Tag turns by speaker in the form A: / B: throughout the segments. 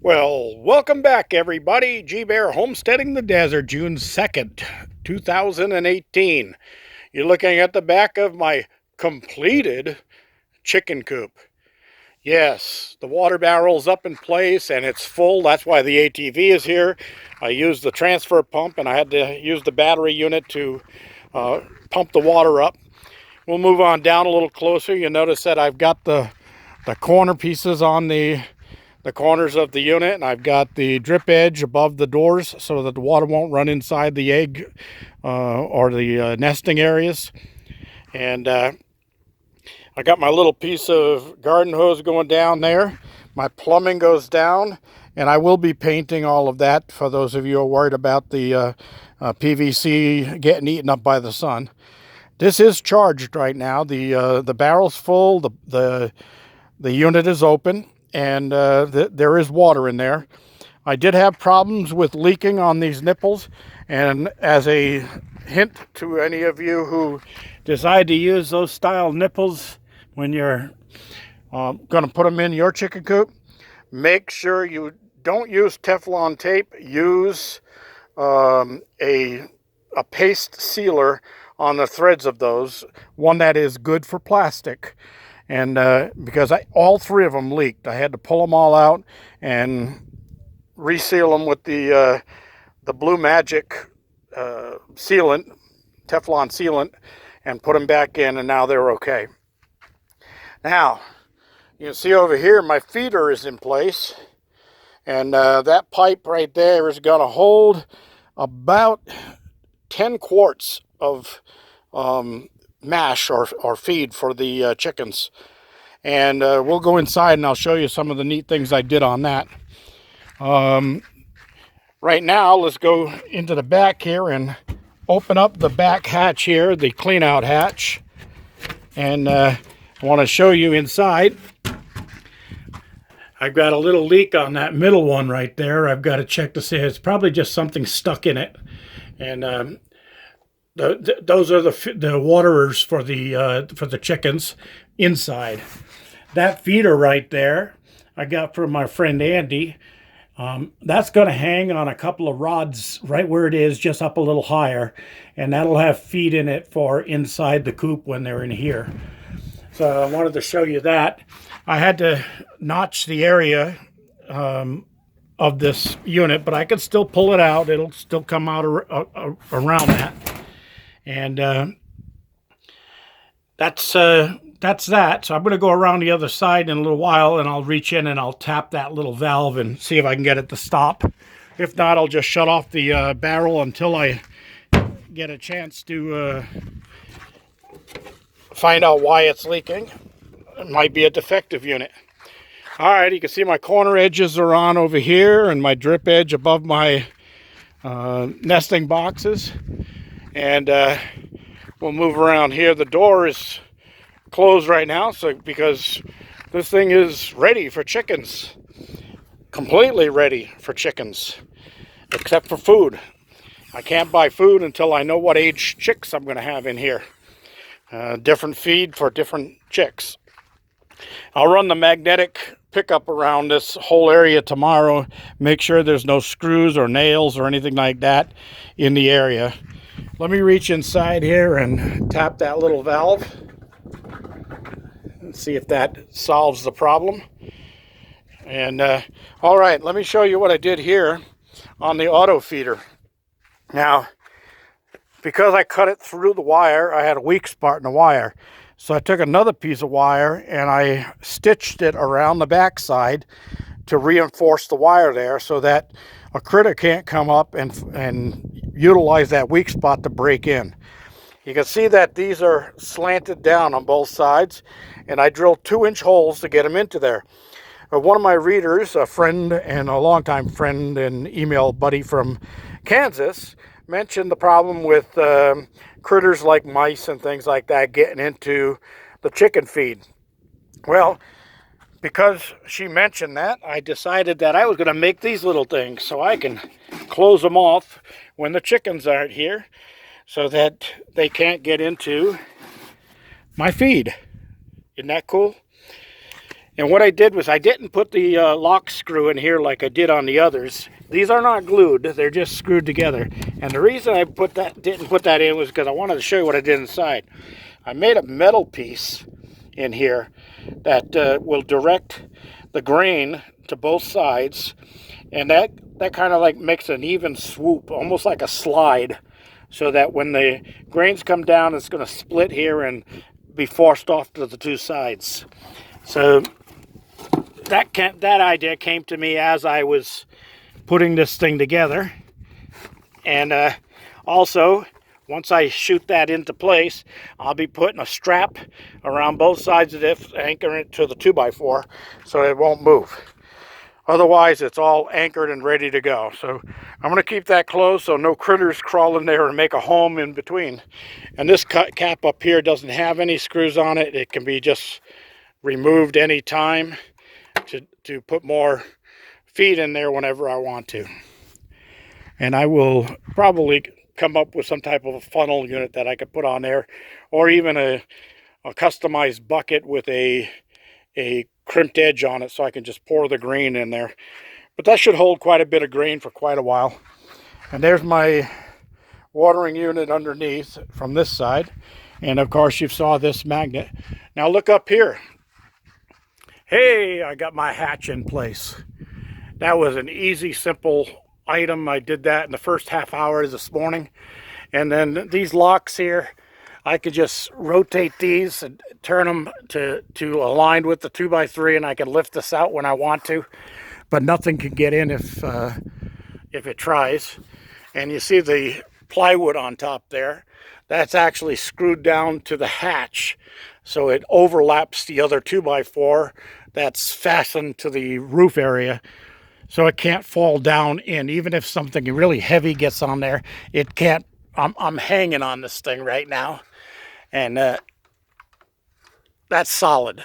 A: Well, welcome back, everybody. G-Bear Homesteading the Desert, June 2nd, 2018. You're looking at the back of my completed chicken coop. Yes, the water barrel's up in place and it's full. That's why the ATV is here. I used the transfer pump and I had to use the battery unit to pump the water up. We'll move on down a little closer. You notice that I've got the corner pieces on the corners of the unit, and I've got the drip edge above the doors so that the water won't run inside the egg or the nesting areas. And I got my little piece of garden hose going down there. My plumbing goes down, and I will be painting all of that for those of you who are worried about the PVC getting eaten up by the sun. This is charged right now. The barrel's full. The unit is open. And there is water in there. I did have problems with leaking on these nipples, and as a hint to any of you who decide to use those style nipples when you're going to put them in your chicken coop, make sure you don't use Teflon tape. Use a paste sealer on the threads of those, one that is good for plastic. And because all three of them leaked, I had to pull them all out and reseal them with the Blue Magic sealant, Teflon sealant, and put them back in, and now they're okay. Now, you can see over here my feeder is in place, and that pipe right there is going to hold about 10 quarts of mash or feed for the chickens. And we'll go inside and I'll show you some of the neat things I did on that. Right now, let's go into the back here and open up the back hatch here, the clean out hatch. And I want to show you inside. I've got a little leak on that middle one right there. I've got to check to see. It's probably just something stuck in it. And those are the waterers for the chickens inside. That feeder right there I got from my friend Andy. That's going to hang on a couple of rods right where it is, just up a little higher, and that'll have feed in it for inside the coop when they're in here. So I wanted to show you that. I had to notch the area of this unit, but I could still pull it out. It'll still come out around that. And that's that. So I'm going to go around the other side in a little while, and I'll reach in and I'll tap that little valve and see if I can get it to stop. If not, I'll just shut off the barrel until I get a chance to find out why it's leaking. It might be a defective unit. All right, you can see my corner edges are on over here and my drip edge above my nesting boxes. And we'll move around here. The door is closed right now, so because this thing is ready for chickens. Completely ready for chickens, except for food. I can't buy food until I know what age chicks I'm going to have in here. Different feed for different chicks. I'll run the magnetic pickup around this whole area tomorrow. Make sure there's no screws or nails or anything like that in the area. Let me reach inside here and tap that little valve and see if that solves the problem. And all right, let me show you what I did here on the auto feeder. Now, because I cut it through the wire, I had a weak spot in the wire. So I took another piece of wire and I stitched it around the backside to reinforce the wire there so that a critter can't come up and utilize that weak spot to break in. You can see that these are slanted down on both sides, and I drilled 2-inch holes to get them into there. One of my readers, a friend and a longtime friend and email buddy from Kansas, mentioned the problem with critters like mice and things like that getting into the chicken feed. Well, because she mentioned that, I decided that I was going to make these little things so I can close them off when the chickens aren't here so that they can't get into my feed. Isn't that cool? And what I did was I didn't put the lock screw in here like I did on the others. These are not glued, they're just screwed together. And the reason I didn't put that in was because I wanted to show you what I did inside. I made a metal piece in here that will direct the grain to both sides, and that kind of like makes an even swoop, almost like a slide, so that when the grains come down, it's going to split here and be forced off to the two sides. So that idea came to me as I was putting this thing together. And also, once I shoot that into place, I'll be putting a strap around both sides of this, anchoring it to the 2x4 so it won't move. Otherwise, it's all anchored and ready to go. So I'm going to keep that closed so no critters crawl in there and make a home in between. And this cap up here doesn't have any screws on it. It can be just removed any time to put more feed in there whenever I want to. And I will probably come up with some type of a funnel unit that I could put on there, or even a customized bucket with a crimped edge on it so I can just pour the grain in there. But that should hold quite a bit of grain for quite a while. And there's my watering unit underneath from this side. And of course you saw this magnet. Now look up here. Hey, I got my hatch in place. That was an easy, simple item. I did that in the first half hour this morning. And then these locks here, I could just rotate these and turn them to align with the 2x3, and I can lift this out when I want to. But nothing can get in if it tries. And you see the plywood on top there. That's actually screwed down to the hatch, so it overlaps the other 2x4 that's fastened to the roof area, so it can't fall down in. Even if something really heavy gets on there, it can't. I'm hanging on this thing right now, and that's solid.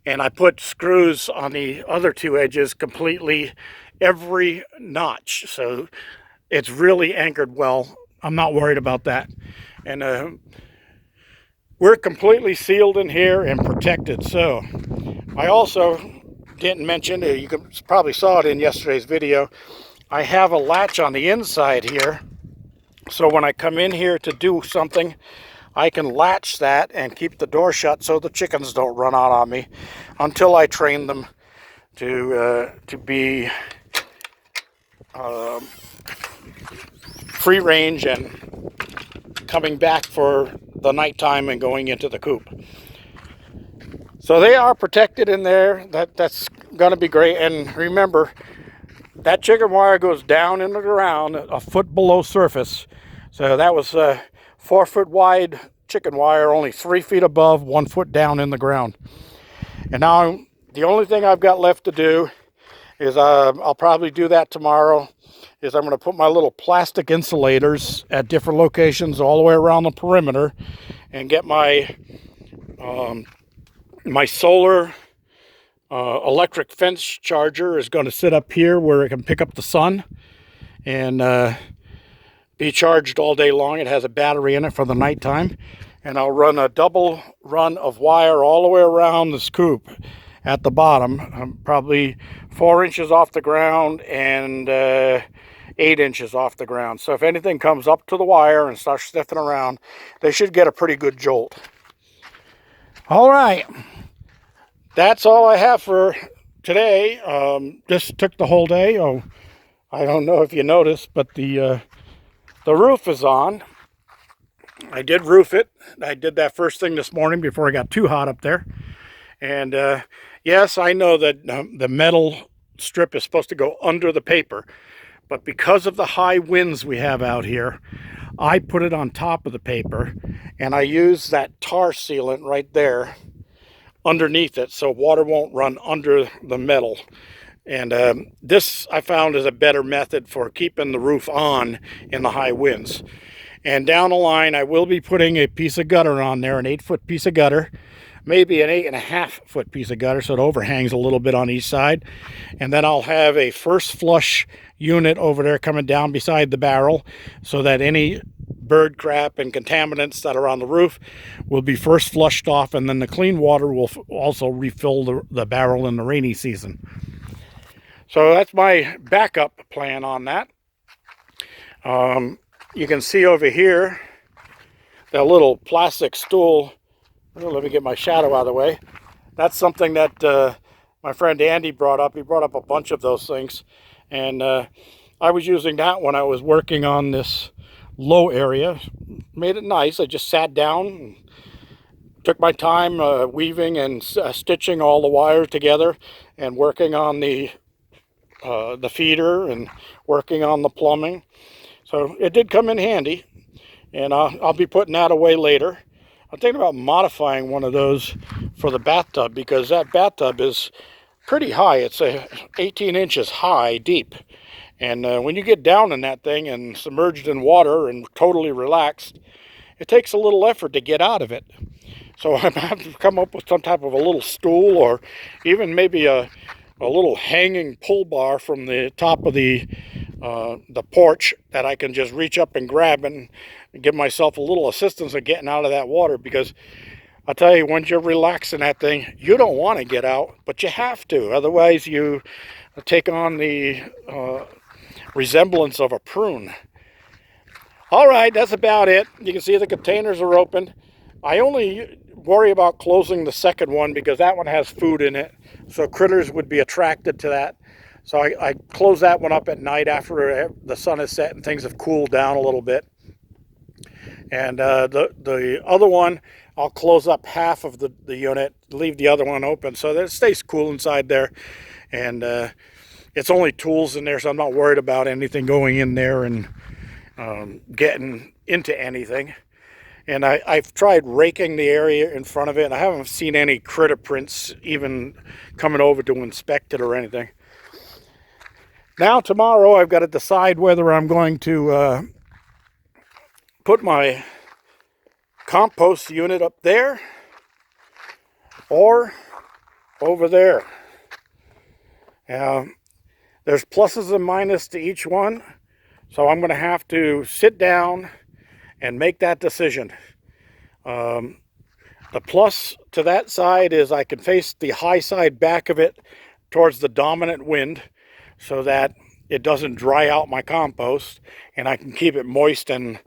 A: And I put screws on the other two edges completely, every notch, so it's really anchored well. I'm not worried about that. And we're completely sealed in here and protected. So I also didn't mention, you probably saw it in yesterday's video, I have a latch on the inside here. So when I come in here to do something, I can latch that and keep the door shut so the chickens don't run out on me until I train them to be free range and coming back for the nighttime and going into the coop. So they are protected in there. That's going to be great. And remember, that chicken wire goes down in the ground a foot below surface. So that was 4 foot wide chicken wire, only 3 feet above, 1 foot down in the ground. And now the only thing I've got left to do is I'll probably do that tomorrow, is I'm going to put my little plastic insulators at different locations all the way around the perimeter and get my my solar electric fence charger is going to sit up here where it can pick up the sun and be charged all day long. It has a battery in it for the nighttime. And I'll run a double run of wire all the way around this coop at the bottom, probably 4 inches off the ground and 8 inches off the ground. So if anything comes up to the wire and starts sniffing around, they should get a pretty good jolt. All right, that's all I have for today. This took the whole day. Oh, I don't know if you noticed, but the roof is on. I did roof it. I did that first thing this morning before it got too hot up there. And yes, I know that the metal strip is supposed to go under the paper, but because of the high winds we have out here, I put it on top of the paper, and I use that tar sealant right there underneath it so water won't run under the metal. And this I found is a better method for keeping the roof on in the high winds. And down the line, I will be putting a piece of gutter on there, an 8-foot piece of gutter, maybe an 8.5-foot piece of gutter, so it overhangs a little bit on each side. And then I'll have a first flush unit over there coming down beside the barrel so that any bird crap and contaminants that are on the roof will be first flushed off, and then the clean water will also refill the barrel in the rainy season. So that's my backup plan on that. You can see over here that little plastic stool. Oh, let me get my shadow out of the way. That's something that my friend Andy brought up. He brought up a bunch of those things, and I was using that when I was working on this low area. Made it nice. I just sat down, took my time weaving and stitching all the wires together, and working on the feeder and working on the plumbing. So it did come in handy, and I'll be putting that away later. I'm thinking about modifying one of those for the bathtub, because that bathtub is pretty high. It's 18 inches high, deep. And when you get down in that thing and submerged in water and totally relaxed, it takes a little effort to get out of it. So I'm going to have to come up with some type of a little stool, or even maybe a little hanging pull bar from the top of the porch that I can just reach up and grab and give myself a little assistance in getting out of that water. Because I'll tell you, once you're relaxing that thing, you don't want to get out, but you have to. Otherwise, you take on the resemblance of a prune. All right, that's about it. You can see the containers are open. I only worry about closing the second one because that one has food in it, so critters would be attracted to that. So I close that one up at night after the sun is set and things have cooled down a little bit. And the other one, I'll close up half of the unit, leave the other one open so that it stays cool inside there. And it's only tools in there, so I'm not worried about anything going in there and getting into anything. And I've tried raking the area in front of it, and I haven't seen any critter prints even coming over to inspect it or anything. Now tomorrow I've got to decide whether I'm going to put my compost unit up there or over there. There's pluses and minuses to each one, so I'm going to have to sit down and make that decision. The plus to that side is I can face the high side back of it towards the dominant wind so that it doesn't dry out my compost, and I can keep it moist and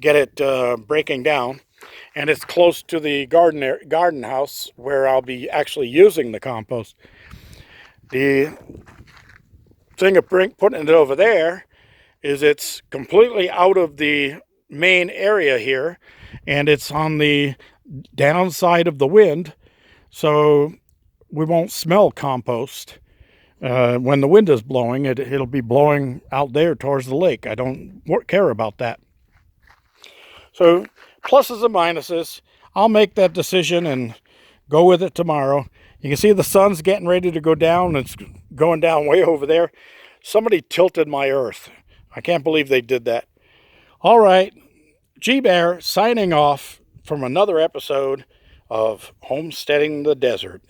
A: get it breaking down. And it's close to the garden house where I'll be actually using the compost. The thing of putting it over there is it's completely out of the main area here, and it's on the downside of the wind, so we won't smell compost. When the wind is blowing, it'll be blowing out there towards the lake. I don't care about that. So pluses and minuses. I'll make that decision and go with it tomorrow. You can see the sun's getting ready to go down. It's going down way over there. Somebody tilted my earth. I can't believe they did that. All right, G-Bear signing off from another episode of Homesteading the Desert.